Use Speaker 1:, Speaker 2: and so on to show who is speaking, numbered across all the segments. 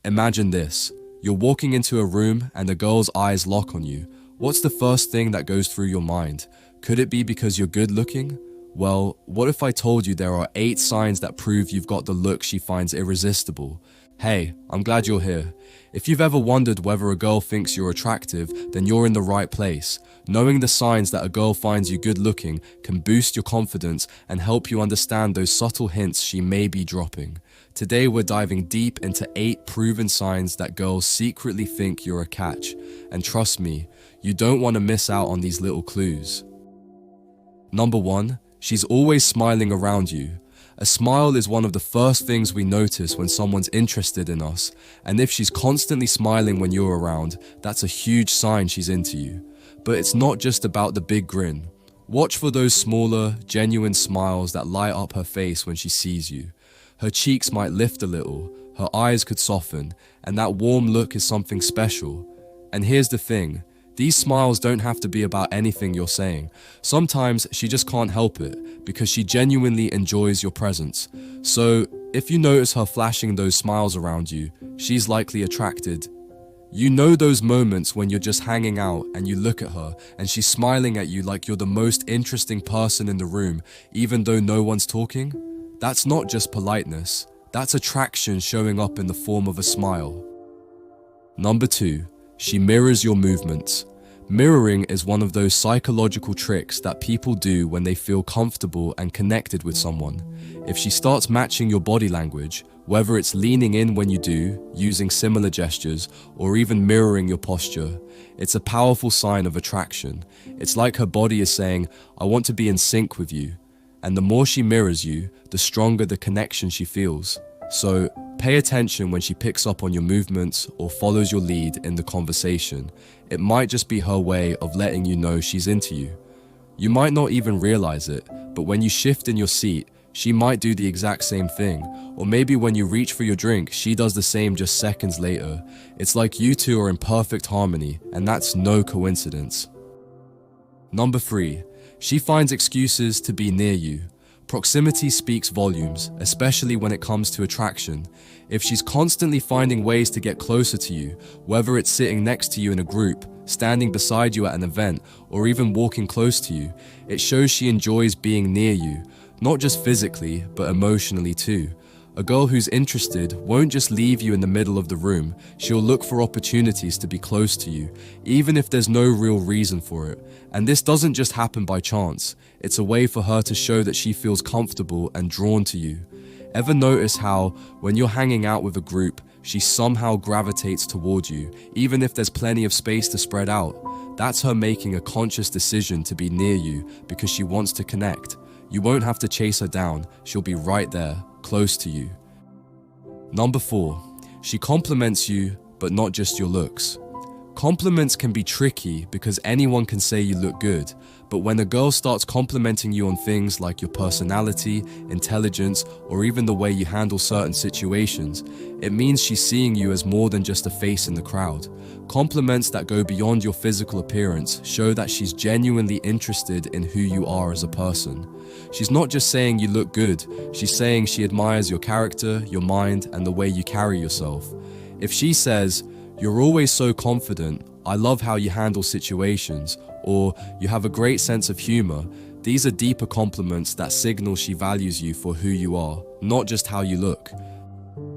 Speaker 1: Imagine this. You're walking into a room and a girl's eyes lock on you. What's the first thing that goes through your mind? Could it be because you're good looking? Well, what if I told you there are 8 signs that prove you've got the look she finds irresistible? Hey, I'm glad you're here. If you've ever wondered whether a girl thinks you're attractive, then you're in the right place. Knowing the signs that a girl finds you good looking can boost your confidence and help you understand those subtle hints she may be dropping. Today we're diving deep into 8 proven signs that girls secretly think you're a catch. And trust me, you don't want to miss out on these little clues. Number 1, she's always smiling around you. A smile is one of the first things we notice when someone's interested in us, and if she's constantly smiling when you're around, that's a huge sign she's into you. But it's not just about the big grin. Watch for those smaller, genuine smiles that light up her face when she sees you. Her cheeks might lift a little, her eyes could soften, and that warm look is something special. And here's the thing. These smiles don't have to be about anything you're saying. Sometimes she just can't help it because she genuinely enjoys your presence. So if you notice her flashing those smiles around you, she's likely attracted. You know those moments when you're just hanging out and you look at her and she's smiling at you like you're the most interesting person in the room, even though no one's talking? That's not just politeness. That's attraction showing up in the form of a smile. Number 2. She mirrors your movements. Mirroring is one of those psychological tricks that people do when they feel comfortable and connected with someone. If she starts matching your body language, whether it's leaning in when you do, using similar gestures, or even mirroring your posture, it's a powerful sign of attraction. It's like her body is saying, I want to be in sync with you. And the more she mirrors you, the stronger the connection she feels. So pay attention when she picks up on your movements or follows your lead in the conversation. It might just be her way of letting you know she's into you. You might not even realize it, but when you shift in your seat, she might do the exact same thing. Or maybe when you reach for your drink, she does the same just seconds later. It's like you two are in perfect harmony, and that's no coincidence. Number 3, she finds excuses to be near you. Proximity speaks volumes, especially when it comes to attraction. If she's constantly finding ways to get closer to you, whether it's sitting next to you in a group, standing beside you at an event, or even walking close to you, it shows she enjoys being near you, not just physically, but emotionally too. A girl who's interested won't just leave you in the middle of the room. She'll look for opportunities to be close to you, even if there's no real reason for it. And this doesn't just happen by chance. It's a way for her to show that she feels comfortable and drawn to you. Ever notice how, when you're hanging out with a group, she somehow gravitates toward you, even if there's plenty of space to spread out? That's her making a conscious decision to be near you because she wants to connect. You won't have to chase her down. She'll be right there, close to you. Number 4, she compliments you, but not just your looks. Compliments can be tricky because anyone can say you look good, but when a girl starts complimenting you on things like your personality, intelligence, or even the way you handle certain situations, it means she's seeing you as more than just a face in the crowd. Compliments that go beyond your physical appearance show that she's genuinely interested in who you are as a person. She's not just saying you look good, she's saying she admires your character, your mind, and the way you carry yourself. If she says, "You're always so confident, I love how you handle situations," or "You have a great sense of humor," these are deeper compliments that signal she values you for who you are, not just how you look.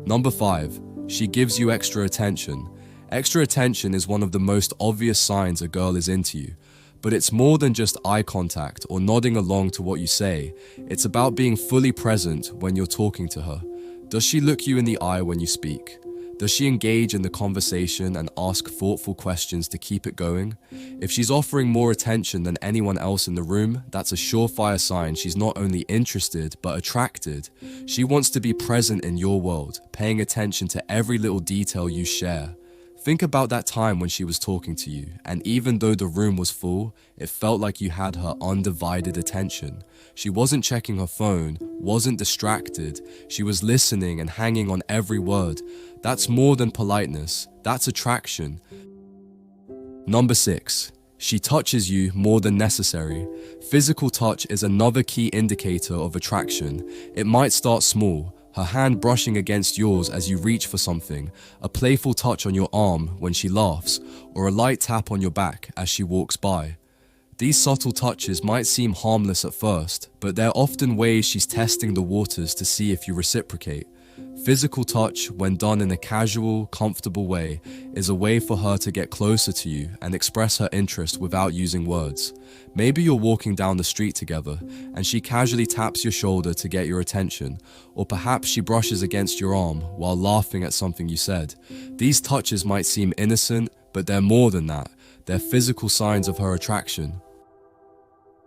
Speaker 1: Number 5, she gives you extra attention. Extra attention is one of the most obvious signs a girl is into you. But it's more than just eye contact or nodding along to what you say. It's about being fully present when you're talking to her. Does she look you in the eye when you speak? Does she engage in the conversation and ask thoughtful questions to keep it going? If she's offering more attention than anyone else in the room, that's a surefire sign she's not only interested, but attracted. She wants to be present in your world, paying attention to every little detail you share. Think about that time when she was talking to you, and even though the room was full, it felt like you had her undivided attention. She wasn't checking her phone, wasn't distracted. She was listening and hanging on every word. That's more than politeness, that's attraction. Number 6, she touches you more than necessary. Physical touch is another key indicator of attraction. It might start small, her hand brushing against yours as you reach for something, a playful touch on your arm when she laughs, or a light tap on your back as she walks by. These subtle touches might seem harmless at first, but they're often ways she's testing the waters to see if you reciprocate. Physical touch, when done in a casual, comfortable way, is a way for her to get closer to you and express her interest without using words. Maybe you're walking down the street together, and she casually taps your shoulder to get your attention, or perhaps she brushes against your arm while laughing at something you said. These touches might seem innocent, but they're more than that. They're physical signs of her attraction.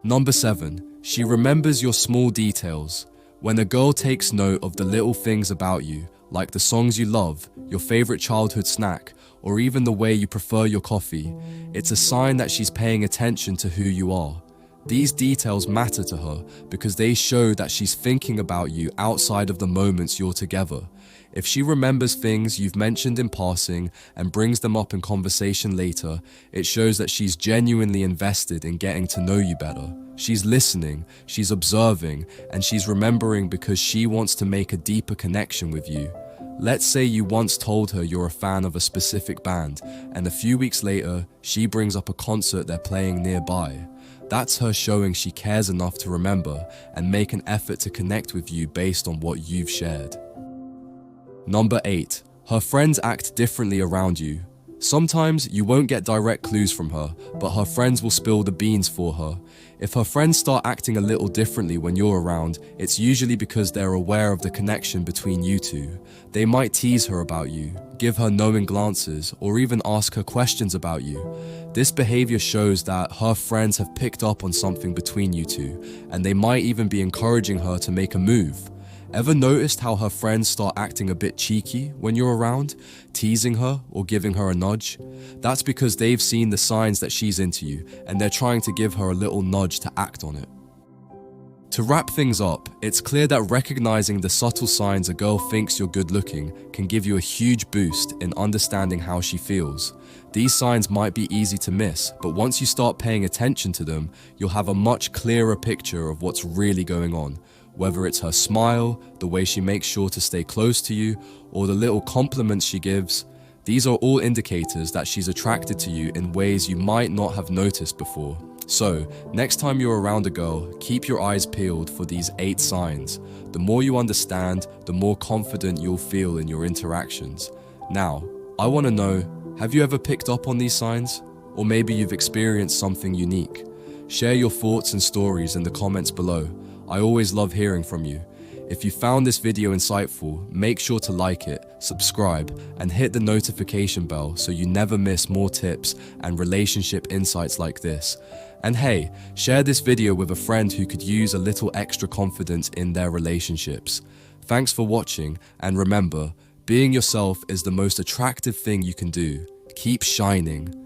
Speaker 1: Number 7. She remembers your small details. When a girl takes note of the little things about you, like the songs you love, your favorite childhood snack, or even the way you prefer your coffee, it's a sign that she's paying attention to who you are. These details matter to her because they show that she's thinking about you outside of the moments you're together. If she remembers things you've mentioned in passing and brings them up in conversation later, it shows that she's genuinely invested in getting to know you better. She's listening, she's observing, and she's remembering because she wants to make a deeper connection with you. Let's say you once told her you're a fan of a specific band, and a few weeks later, she brings up a concert they're playing nearby. That's her showing she cares enough to remember and make an effort to connect with you based on what you've shared. Number 8. Her friends act differently around you. Sometimes you won't get direct clues from her, but her friends will spill the beans for her. If her friends start acting a little differently when you're around, it's usually because they're aware of the connection between you two. They might tease her about you, give her knowing glances, or even ask her questions about you. This behavior shows that her friends have picked up on something between you two, and they might even be encouraging her to make a move. Ever noticed how her friends start acting a bit cheeky when you're around, teasing her or giving her a nudge? That's because they've seen the signs that she's into you, and they're trying to give her a little nudge to act on it. To wrap things up, it's clear that recognizing the subtle signs a girl thinks you're good looking can give you a huge boost in understanding how she feels. These signs might be easy to miss, but once you start paying attention to them, you'll have a much clearer picture of what's really going on. Whether it's her smile, the way she makes sure to stay close to you, or the little compliments she gives, these are all indicators that she's attracted to you in ways you might not have noticed before. So, next time you're around a girl, keep your eyes peeled for these 8 signs. The more you understand, the more confident you'll feel in your interactions. Now, I want to know, have you ever picked up on these signs? Or maybe you've experienced something unique? Share your thoughts and stories in the comments below. I always love hearing from you. If you found this video insightful, make sure to like it, subscribe, and hit the notification bell so you never miss more tips and relationship insights like this. And hey, share this video with a friend who could use a little extra confidence in their relationships. Thanks for watching, and remember, being yourself is the most attractive thing you can do. Keep shining.